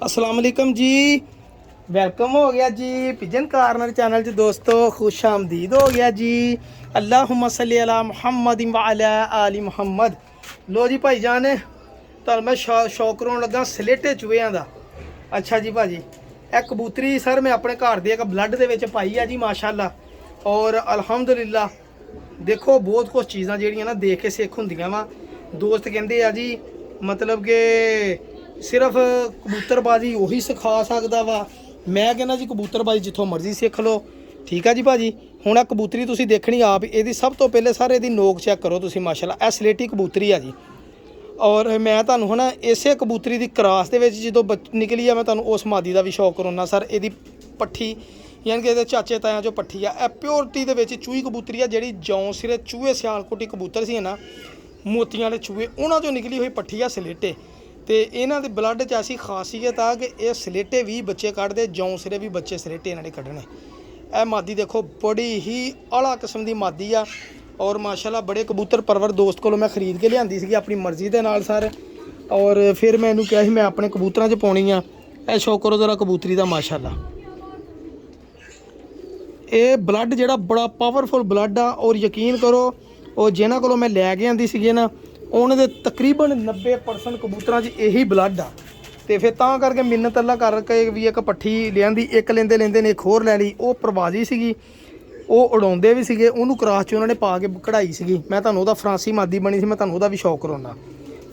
अस्सलाम वालेकुम जी। वेलकम हो गया जी पिजन कार्नर चैनल च दोस्तों, खुश आमदीद हो गया जी। अल्लाहुम्मा सल्ली अला मुहम्मद व अला आली मुहम्मद। लो जी भाई जान, तुहानू मैं शौक कराउण लगा सलेटे चूहियां दा। अच्छा जी भाजी, ਇਹ कबूतरी सर मैं अपने घर ਦੇ ਇੱਕ ਬਲੱਡ ਦੇ ਵਿੱਚ ਪਾਈ ਆ ਜੀ ਮਾਸ਼ਾਅੱਲਾ। ਔਰ ਅਲਹਮਦੁਲਿल्लाह देखो बहुत कुछ चीज़ां ਜਿਹੜੀਆਂ ना देख के सिख ਹੁੰਦੀਆਂ ਵਾ। ਦੋਸਤ ਕਹਿੰਦੇ ਆ ਜੀ मतलब कि सिर्फ कबूतरबाजी ਉਹੀ ਸਿਖਾ ਸਕਦਾ ਵਾ। ਮੈਂ ਕਹਿੰਦਾ ਜੀ ਕਬੂਤਰਬਾਜੀ ਜਿੱਥੋਂ ਮਰਜ਼ੀ ਸਿੱਖ ਲਓ। ਠੀਕ ਆ ਜੀ ਭਾਜੀ। ਹੁਣ ਆ ਕਬੂਤਰੀ ਤੁਸੀਂ ਦੇਖਣੀ ਆਪ, ਇਹਦੀ ਸਭ ਤੋਂ ਪਹਿਲੇ ਸਾਰੇ ਇਹਦੀ ਨੋਕ ਚੈੱਕ ਕਰੋ ਤੁਸੀਂ ਮਾਸ਼ਾਅੱਲਾ। ਇਹ ਸਲੇਟੀ ਕਬੂਤਰੀ ਆ ਜੀ। ਔਰ ਮੈਂ ਤੁਹਾਨੂੰ ਹੁਣ ਇਸੇ ਕਬੂਤਰੀ ਦੀ ਕਰਾਸ ਦੇ ਵਿੱਚ ਜਦੋਂ ਨਿਕਲੀ ਆ, ਮੈਂ ਤੁਹਾਨੂੰ ਉਸ ਮਾਦੀ ਦਾ ਵੀ ਸ਼ੌਕ ਕਰਾਉਣਾ ਸਰ। ਇਹਦੀ ਪੱਠੀ ਯਾਨੀ ਕਿ ਇਹਦੇ ਚਾਚੇ ਤਾਇਆਂ ਚੋਂ ਪੱਠੀ ਆ। ਇਹ ਪਿਓਰਟੀ ਦੇ ਵਿੱਚ ਚੂਹੀ ਕਬੂਤਰੀ ਆ, ਜਿਹੜੀ ਜੌਂ ਸਿਰੇ ਚੂਹੇ ਸਿਆਲਕੋਟੀ ਕਬੂਤਰ ਸੀ ਨਾ, ਮੋਤੀਆਂ ਵਾਲੇ ਚੂਹੇ, ਉਹਨਾਂ ਚੋਂ ਨਿਕਲੀ ਹੋਈ ਪੱਠੀ ਆ ਸਲੇਟੇ। ਤੇ ਇਹਨਾਂ ਦੇ ਬਲੱਡ 'ਚ ਐਸੀ ਖਾਸੀਅਤ ਆ ਕਿ ਇਹ ਸਲੇਟੇ ਵੀ ਬੱਚੇ ਕੱਢਦੇ, ਜੌਂ ਸਿਰੇ ਵੀ ਬੱਚੇ ਸਲੇਟੇ ਇਹਨਾਂ ਨੇ ਕੱਢਣੇ। ਇਹ ਮਾਦੀ ਦੇਖੋ ਬੜੀ ਹੀ ਆਲਾ ਕਿਸਮ ਦੀ ਮਾਦੀ ਆ। और माशाल्लाह बड़े कबूतर परवर दोस्त को मैं खरीद के लियांदी सी अपनी मर्जी के नाल सर। और फिर मैं इन्हूं कहा मैं अपने कबूतरां च पाउणी आ। ਇਹ शौक करो जरा कबूतरी का माशाल्लाह। ये ब्लड जिहड़ा बड़ा पावरफुल ब्लड आ। और यकीन करो और जिन्हां कोलों मैं लैके आंदी सी ना, उन्हां दे तकरीबन 90% कबूतरां च यही ब्लड आ। तो फिर तां करके मिन्नत अल्लाह करके भी एक पट्ठी लियांदी, एक लेंदे लेंदे ने एक होर लै लई। वो प्रवाजी सीगी, ਉਹ ਉਡਾਉਂਦੇ ਵੀ ਸੀਗੇ, ਉਹਨੂੰ ਕਰਾਸ 'ਚ ਉਹਨਾਂ ਨੇ ਪਾ ਕੇ ਕਢਾਈ ਸੀਗੀ। ਮੈਂ ਤੁਹਾਨੂੰ ਉਹਦਾ ਫਰਾਂਸੀ ਮਾਦੀ ਬਣੀ ਸੀ, ਮੈਂ ਤੁਹਾਨੂੰ ਉਹਦਾ ਵੀ ਸ਼ੌਕ ਕਰਾਉਣਾ।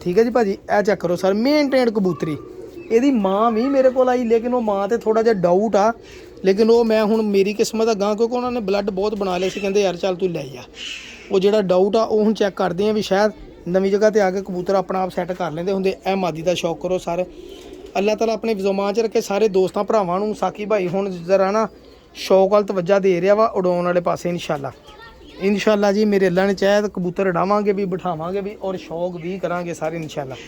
ਠੀਕ ਹੈ ਜੀ ਭਾਜੀ। ਇਹ ਚੈੱਕ ਕਰੋ ਸਰ, ਮੇਨਟੇਨਡ ਕਬੂਤਰੀ। ਇਹਦੀ ਮਾਂ ਵੀ ਮੇਰੇ ਕੋਲ ਆਈ, ਲੇਕਿਨ ਉਹ ਮਾਂ ਤੇ ਥੋੜਾ ਜਿਹਾ ਡਾਊਟ ਆ। ਲੇਕਿਨ ਉਹ ਮੈਂ ਹੁਣ ਮੇਰੀ ਕਿਸਮਤ ਅਗਾਂਹ, ਕਿਉਂਕਿ ਉਹਨਾਂ ਨੇ ਬਲੱਡ ਬਹੁਤ ਬਣਾ ਲਏ ਸੀ। ਕਹਿੰਦੇ ਯਾਰ ਚੱਲ ਤੂੰ ਲੈ ਜਾ। ਉਹ ਜਿਹੜਾ ਡਾਊਟ ਆ ਉਹ ਹੁਣ ਚੈੱਕ ਕਰਦੇ ਆ ਵੀ ਸ਼ਾਇਦ ਨਵੀਂ ਜਗ੍ਹਾ ਤੇ ਆ ਕੇ ਕਬੂਤਰ ਆਪਣਾ ਆਪ ਸੈੱਟ ਕਰ ਲੈਂਦੇ ਹੁੰਦੇ। ਇਹ ਮਾਦੀ ਦਾ ਸ਼ੌਕ ਕਰੋ ਸਰ। ਅੱਲਾਹ ਤਾਲਾ ਆਪਣੇ ਵਿਜ਼ੋਮਾਂ 'ਚ ਰੱਖੇ ਸਾਰੇ ਦੋਸਤਾਂ ਭਰਾਵਾਂ ਨੂੰ। ਸਾਕੀ ਭਾਈ ਹੁਣ ਜ਼ਰਾ ਨਾ शौक वाल तवज्जा दे रहा वा उड़ाने वाले पासे। इंशाल्लाह जी मेरे अल्लाह ने चाहे तो कबूतर उड़ावांगे भी, बिठावांगे भी और शौक भी करांगे सारे इंशाल्लाह।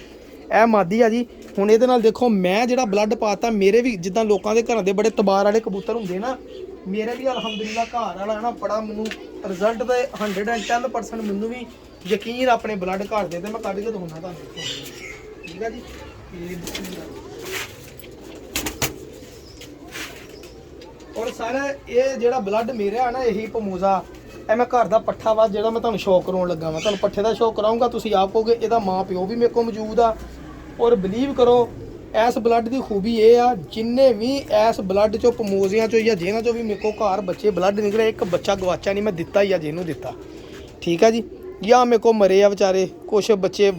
ਇਹ ਮਾਦੀ ਆ ਜੀ। ਹੁਣ ਇਹਦੇ ਨਾਲ ਦੇਖੋ ਮੈਂ ਜਿਹੜਾ ਬਲੱਡ ਪਾਤਾ, ਮੇਰੇ ਵੀ ਜਿੱਦਾਂ ਲੋਕਾਂ ਦੇ ਘਰਾਂ ਦੇ ਬੜੇ ਤਬਾਰ ਵਾਲੇ ਕਬੂਤਰ ਹੁੰਦੇ ਨਾ, ਮੇਰੇ ਵੀ ਅਲਹਮਦੁਲਿल्लाह ਘਰ ਵਾਲਾ ਨਾ ਬੜਾ ਮੈਨੂੰ ਰਿਜ਼ਲਟ ਦੇ 110% ਮੈਨੂੰ ਵੀ ਯਕੀਨ ਆਪਣੇ ਬਲੱਡ ਘਰ ਦੇ ਤੇ ਮੈਂ ਕੱਢ ਕੇ ਦਿਖਾਉਣਾ ਤੁਹਾਨੂੰ। ਠੀਕ ਆ ਜੀ। और सारे ये जो ब्लड मेरा है ना, यही पमोजा है। मैं घर का पट्ठा वा जो मैं तुम्हें शौक कराने लगा, मैं तुम्हें पट्ठे का शौक कराऊँगा। तुम आप कहोगे यदा माँ प्यो भी मेरे को मौजूद आ। और बिलीव करो इस ब्लड की खूबी ये आ, जिन्ने भी इस ब्लड चो पमोजिया चो या जिन्हों चो भी मेरे को घर बच्चे ब्लड निकले, एक बच्चा गवाचा नहीं, मैं दिता ही आ जिन्हों दिता। ठीक है जी। या मेरे को मरे आ बेचारे कुछ बच्चे।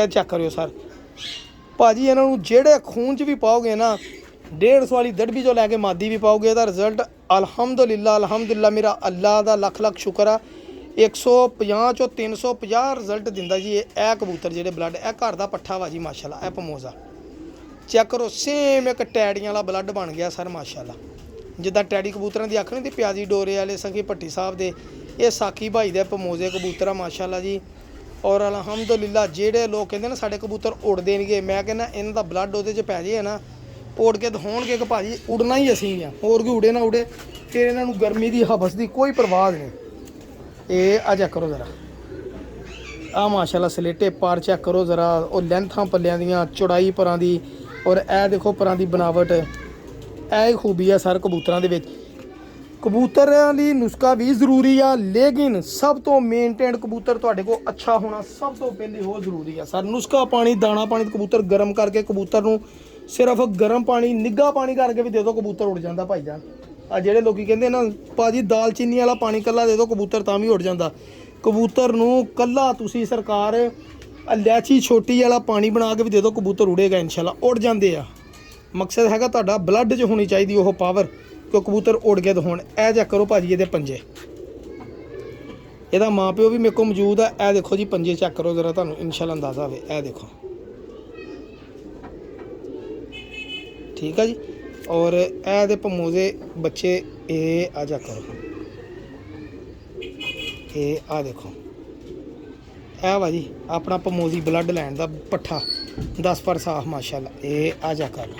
चेक करो सर भाजी, इन्हों जेड़े खून च भी पाओगे ना, 150 वाली दड़बी जो लैके मादी भी पाओगे, ਇਹਦਾ रिजल्ट अल्हम्दुलिल्लाह मेरा अल्लाह ਦਾ ਲੱਖ ਸ਼ੁਕਰ ਆ। 150 ਚੋਂ 350 ਰਿਜ਼ਲਟ ਦਿੰਦਾ ਜੀ ਇਹ ਕਬੂਤਰ ਜਿਹੜੇ ਬਲੱਡ। ਇਹ ਘਰ ਦਾ ਪੱਠਾ ਵਾ ਜੀ ਮਾਸ਼ਾਅੱਲਾ। ਇਹ ਪਮੋਜ਼ਾ ਚੈੱਕ ਕਰੋ, ਸੇਮ ਇੱਕ ਟੈਡੀਆਂ ਵਾਲਾ ਬਲੱਡ ਬਣ ਗਿਆ ਸਰ ਮਾਸ਼ਾਅੱਲਾ। ਜਿੱਦਾਂ ਟੈਡੀ ਕਬੂਤਰਾਂ ਦੀ ਅੱਖ ਨਹੀਂ ਦੀ ਪਿਆਜੀ ਡੋਰੇ ਵਾਲੇ ਸਖੀ ਭੱਟੀ ਸਾਹਿਬ ਦੇ, ਇਹ ਸਾਕੀ ਭਾਈ ਦੇ ਪਮੋਜ਼ੇ ਕਬੂਤਰ ਆ ਮਾਸ਼ਾਅੱਲਾ ਜੀ। ਔਰ ਅਲਹਮਦੁਲਿल्लाह ਜਿਹੜੇ ਲੋਕ ਕਹਿੰਦੇ ਨਾ ਸਾਡੇ ਕਬੂਤਰ ਉੜਦੇ ਨਹੀਂਗੇ, ਮੈਂ ਕਹਿੰਦਾ ਇਹਨਾਂ ਦਾ ਬਲੱਡ ਉਹਦੇ 'ਚ ਪੈ ਜੇ ਨਾ, उड़ के दिखाउणगे कि भाजी उड़ना ही असीं आ, होर कोई उड़े ना उड़े। फिर इन्हों गर्मी की हवस की कोई परवाह नहीं। ये आ चेक करो ज़रा, आ माशाल्लाह सलेटे पर चेक करो ज़रा, और लेंथां पल्लियां दियां, चौड़ाई परां दी, और ए देखो परां दी बनावट। ए खूबी है सर कबूतरां दे विच। कबूतरां लई नुस्खा भी जरूरी आ, लेकिन सब तो मेनटेन कबूतर तुहाडे कोल अच्छा होना सब तो पहले वो जरूरी है सर। नुस्खा पानी दाना पानी कबूतर गर्म करके कबूतर नूं सिर्फ गर्म पानी निग्गा पानी करके भी दे दो, कबूतर उड़ जाता भाई जान। आ जेडे लोग कहते ना भाजी दाल चीनी वाला पानी कला दे दो, कबूतर तां भी उड़ जाता। कबूतर नूं कला तुसी सरकार इलायची छोटी वाला पानी बना के भी दे दो, कबूतर उड़ेगा इंशाल्लाह, उड़ जाते आ। मकसद हैगा तुहाडा ब्लड च होनी चाहिए वो पावर कि कबूतर उड़ के दिखाउण। ए चेक करो भाजी ये पंजे, ਇਹਦਾ माँ प्यो भी मेरे को मौजूद है। ए देखो जी पंजे चेक करो जरा, तुहानूं इंशाल्लाह अंदाज़ा होवे। ए देखो ठीक है जी। और ए दे पमोजे बच्चे ये आ जा करो, ये आ देखो ए भाजी अपना पमोजी ब्लड लैंड का पट्ठा 10 पर साफ माशाल्लाह। ये आ जा कर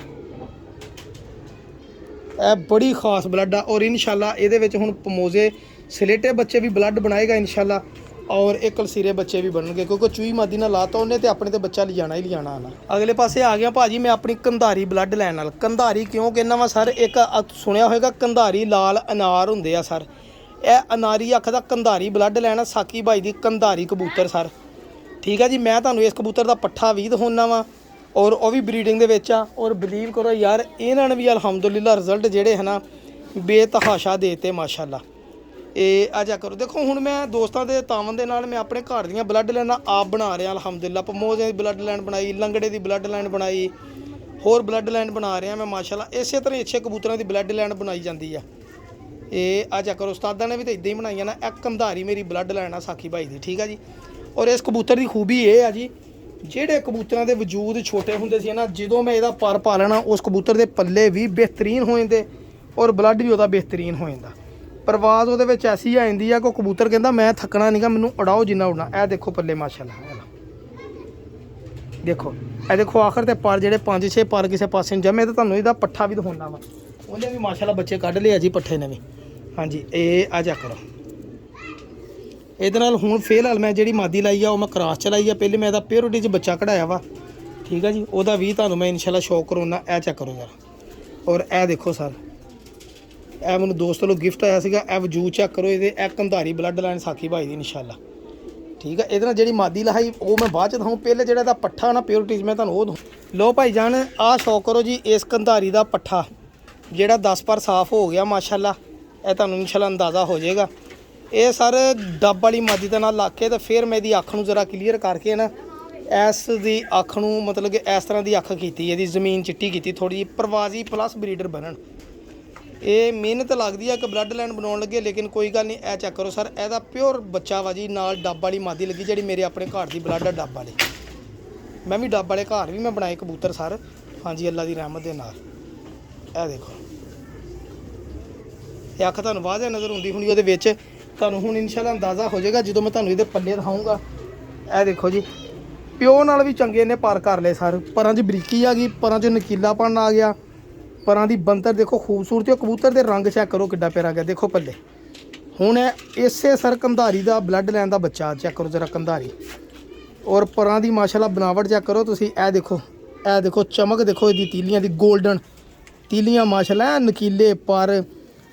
ए बड़ी खास ब्लड आ। और इंशाल्लाह ये हुण पमोजे सलेटे बच्चे भी ब्लड बनाएगा इंशाल्लाह। ਔਰ ਇਹ ਕਲਸੀਰੇ ਬੱਚੇ ਵੀ ਬਣਨਗੇ, ਕਿਉਂਕਿ ਚੂਈ ਮਾਦੀ ਨਾਲ ਲਾਤਾ ਉਹਨੇ ਤੇ ਆਪਣੇ ਤੇ ਬੱਚਾ ਲਿਜਾਣਾ ਹੀ ਲਿਜਾਣਾ ਆਣਾ। ਅਗਲੇ ਪਾਸੇ ਆ ਗਿਆ ਭਾਜੀ ਮੈਂ ਆਪਣੀ ਕੰਧਾਰੀ ਬਲੱਡ ਲਾਈਨ ਨਾਲ। ਕੰਧਾਰੀ ਕਿਉਂ ਕਹਿੰਦਾ ਵਾ ਸਰ, ਇੱਕ ਸੁਣਿਆ ਹੋਏਗਾ ਕੰਧਾਰੀ ਲਾਲ ਅਨਾਰ ਹੁੰਦੇ ਆ ਸਰ, ਇਹ ਅਨਾਰੀ ਅੱਖ ਦਾ ਕੰਧਾਰੀ ਬਲੱਡ ਲੈਣਾ ਸਾਕੀ ਭਾਈ ਦੀ ਕੰਧਾਰੀ ਕਬੂਤਰ ਸਰ। ਠੀਕ ਹੈ ਜੀ, ਮੈਂ ਤੁਹਾਨੂੰ ਇਸ ਕਬੂਤਰ ਦਾ ਪੱਠਾ ਵੀ ਦਿਖਾਉਣਾ ਵਾ ਔਰ ਉਹ ਵੀ ਬਰੀਡਿੰਗ ਦੇ ਵਿੱਚ ਆ। ਔਰ ਬਲੀਵ ਕਰੋ ਯਾਰ ਇਹਨਾਂ ਨੇ ਵੀ ਅਲਹਮਦੁਲਿਲਾ ਰਿਜ਼ਲਟ ਜਿਹੜੇ ਹੈ ਨਾ ਬੇਤਹਾਸ਼ਾ ਦੇਤੇ ਮਾਸ਼ਾਅੱਲਾ। ਇਹ ਆ ਜਾ ਕਰੋ, ਦੇਖੋ ਹੁਣ ਮੈਂ ਦੋਸਤਾਂ ਦੇ ਤਾਵਨ ਦੇ ਨਾਲ ਮੈਂ ਆਪਣੇ ਘਰ ਦੀਆਂ ਬਲੱਡ ਲਾਈਨਾਂ ਆਪ ਬਣਾ ਰਿਹਾ ਅਲਹਮਦੁਲਿਲਾ। ਪਮੋਜ਼ ਦੀ ਬਲੱਡ ਲਾਈਨ ਬਣਾਈ, ਲੰਗੜੇ ਦੀ ਬਲੱਡ ਲਾਈਨ ਬਣਾਈ, ਹੋਰ ਬਲੱਡ ਲਾਈਨ ਬਣਾ ਰਿਹਾ ਮੈਂ ਮਾਸ਼ਾਅੱਲਾ। ਇਸੇ ਤਰ੍ਹਾਂ ਅੱਛੇ ਕਬੂਤਰਾਂ ਦੀ ਬਲੱਡ ਲਾਈਨ ਬਣਾਈ ਜਾਂਦੀ ਆ। ਇਹ ਆ ਜਾ ਕਰੋ, ਉਸਤਾਦਾਂ ਨੇ ਵੀ ਤਾਂ ਇਦਾਂ ਹੀ ਬਣਾਈਆਂ ਨਾ। ਇੱਕ ਕੰਧਾਰੀ ਮੇਰੀ ਬਲੱਡ ਲਾਈਨ ਆ ਸਾਕੀ ਭਾਈ ਦੀ। ਠੀਕ ਆ ਜੀ, ਔਰ ਇਸ ਕਬੂਤਰ ਦੀ ਖੂਬੀ ਇਹ ਆ ਜੀ, ਜਿਹੜੇ ਕਬੂਤਰਾਂ ਦੇ ਵਜੂਦ ਛੋਟੇ ਹੁੰਦੇ ਸੀ ਨਾ, ਜਦੋਂ ਮੈਂ ਇਹਦਾ ਪਰ ਪਾ ਲੈਣਾ ਉਸ ਕਬੂਤਰ ਦੇ ਪੱਲੇ ਵੀ ਬਿਹਤਰੀਨ ਹੋ ਜਾਂਦੇ ਔਰ ਬਲੱਡ ਵੀ ਉਹਦਾ ਬਿਹਤਰੀਨ ਹੋ ਜਾਂਦਾ। ਪਰਵਾਜ਼ ਉਹਦੇ ਵਿੱਚ ਐਸੀ ਆ ਜਾਂਦੀ ਆ ਕਿ ਕਬੂਤਰ ਕਹਿੰਦਾ ਮੈਂ ਥੱਕਣਾ ਨਹੀਂਗਾ, ਮੈਨੂੰ ਉਡਾਓ ਜਿੰਨਾ ਉਡਣਾ। ਇਹ ਦੇਖੋ ਪੱਲੇ ਮਾਸ਼ਾਅੱਲਾ, ਦੇਖੋ ਇਹ ਦੇਖੋ ਆਖਰ ਤੇ ਪਰ ਜਿਹੜੇ 5-6 ਪਰ ਕਿਸੇ ਪਾਸੇ ਨੂੰ ਜਮੇ। ਤੇ ਤੁਹਾਨੂੰ ਇਹਦਾ ਪੱਠਾ ਵੀ ਦਿਖਾਉਣਾ ਵਾ, ਉਹਨੇ ਵੀ ਮਾਸ਼ਾਅੱਲਾ ਬੱਚੇ ਕੱਢ ਲਏ ਆ ਜੀ ਪੱਠੇ ਨੇ ਵੀ। ਹਾਂਜੀ ਇਹ ਆ ਜਾ ਕਰੋ, ਇਹਦੇ ਨਾਲ ਹੁਣ ਫਿਲਹਾਲ ਮੈਂ ਜਿਹੜੀ ਮਾਦੀ ਲਾਈ ਆ ਉਹ ਮੈਂ ਕਰਾਸ ਚਲਾਈ ਆ। ਪਹਿਲੇ ਮੈਂ ਇਹਦਾ ਪਿਓਰਿਟੀ 'ਚ ਬੱਚਾ ਕਢਾਇਆ ਵਾ। ਠੀਕ ਆ ਜੀ, ਉਹਦਾ ਵੀ ਤੁਹਾਨੂੰ ਮੈਂ ਇਨਸ਼ਾਅੱਲਾ ਸ਼ੌਕ ਕਰਾਉਣਾ। ਇਹ ਚੈੱਕ ਕਰੋ ਜਰਾ, ਔਰ ਇਹ ਦੇਖੋ ਸਰ, ਇਹ ਮੈਨੂੰ ਦੋਸਤ ਵੱਲੋਂ ਗਿਫਟ ਆਇਆ ਸੀਗਾ। ਇਹ ਵਜੂਦ ਚੈੱਕ ਕਰੋ ਇਹਦੇ, ਇਹ ਕੰਧਾਰੀ ਬਲੱਡ ਲਾਈਨ ਸਾਕੀ ਭਾਈ ਦੀ ਇਨਸ਼ਾਅੱਲਾ। ਠੀਕ ਆ, ਇਹਦੇ ਨਾਲ ਜਿਹੜੀ ਮਾਦੀ ਲਾਈ ਉਹ ਮੈਂ ਬਾਅਦ 'ਚ ਦਿਖਾਊਂ, ਪਹਿਲੇ ਜਿਹੜਾ ਇਹਦਾ ਪੱਠਾ ਨਾ ਪਿਓਰਿਟੀ 'ਚ ਮੈਂ ਤੁਹਾਨੂੰ ਉਹ ਦਿਖਾਊਂ। ਲੋ ਭਾਈ ਜਾਨ ਆਹ ਸ਼ੌਕ ਕਰੋ ਜੀ, ਇਸ ਕੰਧਾਰੀ ਦਾ ਪੱਠਾ ਜਿਹੜਾ 10 ਪਰ ਸਾਫ਼ ਹੋ ਗਿਆ ਮਾਸ਼ਾਅੱਲਾ। ਇਹ ਤੁਹਾਨੂੰ ਇਨਸ਼ਾਅੱਲਾ ਅੰਦਾਜ਼ਾ ਹੋ ਜਾਏਗਾ। ਇਹ ਸਰ ਡੱਬ ਵਾਲੀ ਮਾਦੀ ਦੇ ਨਾਲ ਲਾ ਕੇ ਤੇ ਫਿਰ ਮੈਂ ਇਹਦੀ ਅੱਖ ਨੂੰ ਜ਼ਰਾ ਕਲੀਅਰ ਕਰਕੇ ਨਾ ਇਸ ਦੀ ਅੱਖ ਨੂੰ ਮਤਲਬ ਕਿ ਇਸ ਤਰ੍ਹਾਂ ਦੀ ਅੱਖ ਕੀਤੀ, ਇਹਦੀ ਜ਼ਮੀਨ ਚਿੱਟੀ ਕੀਤੀ ਥੋੜ੍ਹੀ ਜਿਹੀ, ਪ੍ਰਵਾਜ਼ੀ ਪਲੱਸ ਬਰੀਡਰ ਬਣਨ। ਇਹ ਮਿਹਨਤ ਲੱਗਦੀ ਆ ਕਿ ਬਲੱਡ ਲਾਈਨ ਬਣਾਉਣ ਲੱਗੇ, ਲੇਕਿਨ ਕੋਈ ਗੱਲ ਨਹੀਂ। ਇਹ ਚੈੱਕ ਕਰੋ ਸਰ, ਇਹਦਾ ਪਿਓਰ ਬੱਚਾ ਵਾ ਜੀ, ਨਾਲ ਡੱਬ ਵਾਲੀ ਮਾਦੀ ਲੱਗੀ ਜਿਹੜੀ ਮੇਰੇ ਆਪਣੇ ਘਰ ਦੀ ਬਲੱਡ ਆ ਡੱਬ ਵਾਲੀ। ਮੈਂ ਵੀ ਡੱਬ ਵਾਲੇ ਘਰ ਵੀ ਮੈਂ ਬਣਾਏ ਕਬੂਤਰ ਸਰ, ਹਾਂਜੀ ਅੱਲਾ ਦੀ ਰਹਿਮਤ ਦੇ ਨਾਲ। ਇਹ ਦੇਖੋ ਇਹ ਅੱਖ ਤੁਹਾਨੂੰ ਵਾਜ਼ਿਹ ਨਜ਼ਰ ਹੁੰਦੀ ਹੁਣੀ ਉਹਦੇ ਵਿੱਚ, ਤੁਹਾਨੂੰ ਹੁਣ ਇਨਸ਼ਾਅੱਲਾ ਅੰਦਾਜ਼ਾ ਹੋ ਜਾਏਗਾ ਜਦੋਂ ਮੈਂ ਤੁਹਾਨੂੰ ਇਹਦੇ ਪੱਲੇ ਦਿਖਾਊਂਗਾ। ਇਹ ਦੇਖੋ ਜੀ, ਪਿਓ ਨਾਲ ਵੀ ਚੰਗੇ ਨੇ ਪਰ ਕਰ ਲਏ ਸਰ। ਪਰਾਂ 'ਚ ਬਰੀਕੀ ਆ ਗਈ, ਪਰਾਂ 'ਚ ਨਕੀਲਾਪਣ ਆ ਗਿਆ, ਪਰਾਂ ਦੀ ਬੰਤਰ ਦੇਖੋ ਖੂਬਸੂਰਤੀ। ਉਹ ਕਬੂਤਰ ਦੇ ਰੰਗ ਚੈੱਕ ਕਰੋ ਕਿੱਡਾ ਪਿਆਰਾ ਗਿਆ, ਦੇਖੋ ਪੱਲੇ। ਹੁਣ ਇਸੇ ਸਰ ਕੰਧਾਰੀ ਦਾ ਬਲੱਡ ਲਾਈਨ ਦਾ ਬੱਚਾ ਚੈੱਕ ਕਰੋ ਜਰਾ ਕੰਧਾਰੀ, ਔਰ ਪਰਾਂ ਦੀ ਮਾਸ਼ਾਅੱਲਾ ਬਣਾਵਟ ਚੈੱਕ ਕਰੋ ਤੁਸੀਂ। ਇਹ ਦੇਖੋ ਚਮਕ ਦੇਖੋ ਇਹਦੀ, ਤੀਲੀਆਂ ਦੀ ਗੋਲਡਨ ਤੀਲੀਆਂ ਮਾਸ਼ਾਅੱਲਾ, ਨਕੀਲੇ ਪਰ।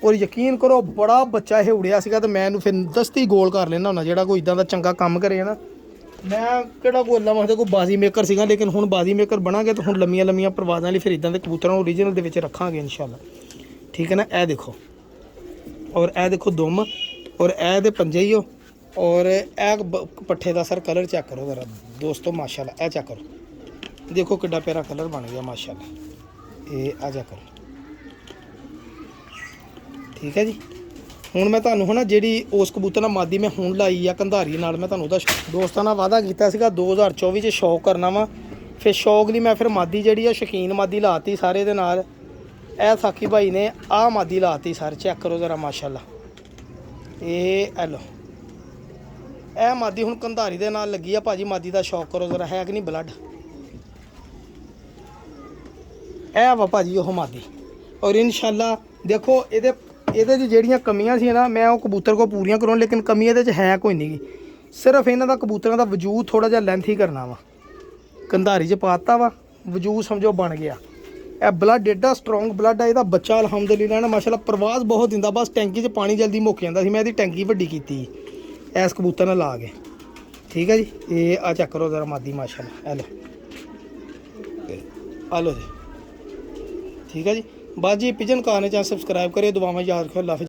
ਔਰ ਯਕੀਨ ਕਰੋ ਬੜਾ ਬੱਚਾ ਇਹ ਉੜਿਆ ਸੀਗਾ ਤੇ ਮੈਂ ਇਹਨੂੰ ਫਿਰ ਦਸਤੀ ਗੋਲ ਕਰ ਲੈਣਾ ਹੁੰਦਾ। ਜਿਹੜਾ ਕੋਈ ਇਦਾਂ ਦਾ ਚੰਗਾ ਕੰਮ ਕਰੇ ਨਾ, ਮੈਂ ਕਿਹੜਾ ਕੋਈ ਅੱਲਾ ਵਾਸਤੇ ਕੋਈ ਬਾਜ਼ੀ ਮੇਕਰ ਸੀਗਾ, ਲੇਕਿਨ ਹੁਣ ਬਾਜ਼ੀ ਮੇਕਰ ਬਣਾਂਗੇ ਤਾਂ ਹੁਣ ਲੰਮੀਆਂ ਲੰਮੀਆਂ ਪਰਵਾਜ਼ਾਂ ਲਈ ਫਿਰ ਇਦਾਂ ਦੇ ਕਬੂਤਰਾਂ ਨੂੰ ਓਰੀਜਨਲ ਦੇ ਵਿੱਚ ਰੱਖਾਂਗੇ ਇਨਸ਼ਾਅੱਲਾ। ਠੀਕ ਹੈ ਨਾ, ਇਹ ਦੇਖੋ, ਔਰ ਇਹ ਦੇਖੋ ਦੁਮ, ਔਰ ਇਹ ਦੇ ਪੰਜੇ ਹੀ ਹੋ, ਔਰ ਇਹ ਪੱਠੇ ਦਾ ਸਰ ਕਲਰ ਚੈੱਕ ਕਰੋ ਜ਼ਰਾ ਦੋਸਤੋ ਮਾਸ਼ਾਅੱਲਾ। ਇਹ ਚੈੱਕ ਕਰੋ, ਦੇਖੋ ਕਿੱਡਾ ਪਿਆਰਾ ਕਲਰ ਬਣ ਗਿਆ ਮਾਸ਼ਾਅੱਲਾ। ਇਹ ਆ ਜਾ ਕਰੋ, ਠੀਕ ਹੈ ਜੀ। ਹੁਣ ਮੈਂ ਤੁਹਾਨੂੰ ਨਾ ਜਿਹੜੀ ਉਸ ਕਬੂਤਰ ਨਾਲ ਮਾਦੀ ਮੈਂ ਹੁਣ ਲਾਈ ਆ ਕੰਧਾਰੀ ਨਾਲ, ਮੈਂ ਤੁਹਾਨੂੰ ਉਹਦਾ ਦੋਸਤਾਂ ਨਾਲ ਵਾਅਦਾ ਕੀਤਾ ਸੀਗਾ 2024 'ਚ ਸ਼ੌਕ ਕਰਨਾ ਵਾ। ਫਿਰ ਸ਼ੌਕ ਲਈ ਮੈਂ ਫਿਰ ਮਾਦੀ ਜਿਹੜੀ ਆ ਸ਼ੌਕੀਨ ਮਾਦੀ ਲਾਤੀ ਸਾਰੇ ਦੇ ਨਾਲ। ਇਹ ਸਾਕੀ ਭਾਈ ਨੇ ਆਹ ਮਾਦੀ ਲਾਤੀ ਸਰ, ਚੈੱਕ ਕਰੋ ਜ਼ਰਾ ਮਾਸ਼ਾਅੱਲਾ। ਇਹ ਲੋ, ਇਹ ਮਾਦੀ ਹੁਣ ਕੰਧਾਰੀ ਦੇ ਨਾਲ ਲੱਗੀ ਆ ਭਾਜੀ। ਮਾਦੀ ਦਾ ਸ਼ੌਕ ਕਰੋ ਜ਼ਰਾ, ਹੈ ਕਿ ਨਹੀਂ ਬਲੱਡ। ਇਹ ਵਾ ਭਾਜੀ ਉਹ ਮਾਦੀ। ਔਰ ਇਨਸ਼ਾਅੱਲਾ ਦੇਖੋ ਇਹਦੇ 'ਚ ਜਿਹੜੀਆਂ ਕਮੀਆਂ ਸੀ ਨਾ, ਮੈਂ ਉਹ ਕਬੂਤਰ ਕੋ ਪੂਰੀਆਂ ਕਰਾਉਣ, ਲੇਕਿਨ ਕਮੀ ਇਹਦੇ 'ਚ ਹੈ ਕੋਈ ਨਹੀਂ ਗੀ। ਸਿਰਫ ਇਹਨਾਂ ਦਾ ਕਬੂਤਰਾਂ ਦਾ ਵਜੂਦ ਥੋੜ੍ਹਾ ਜਿਹਾ ਲੈਂਥ ਹੀ ਕਰਨਾ ਵਾ। ਕੰਧਾਰੀ 'ਚ ਪਾਤਾ ਵਾ, ਵਜੂਦ ਸਮਝੋ ਬਣ ਗਿਆ। ਇਹ ਬਲੱਡ ਐਡਾ ਸਟਰੋਂਗ ਬਲੱਡ ਆ, ਇਹਦਾ ਬੱਚਾ ਅਲਹਮਦੁਲਿਲਾ ਨਾ ਮਾਸ਼ਾਅੱਲਾ ਪ੍ਰਵਾਜ਼ ਬਹੁਤ ਦਿੰਦਾ। ਬਸ ਟੈਂਕੀ 'ਚ ਪਾਣੀ ਜਲਦੀ ਮੁੱਕ ਜਾਂਦਾ ਸੀ, ਮੈਂ ਇਹਦੀ ਟੈਂਕੀ ਵੱਡੀ ਕੀਤੀ ਇਸ ਕਬੂਤਰ ਨਾਲ ਲਾ ਕੇ। ਠੀਕ ਹੈ ਜੀ, ਇਹ ਆ ਚੈੱਕ ਕਰੋ ਜ਼ਰਾ ਮਾਦੀ ਮਾਸ਼ਾਅੱਲਾ। ਆ ਲੋ ਜੀ, ਠੀਕ ਹੈ ਜੀ। बस जी पिजन कार ने चैनल सब्सक्राइब करिए, दुआवां याद रखो। अल्लाह हाफिज़।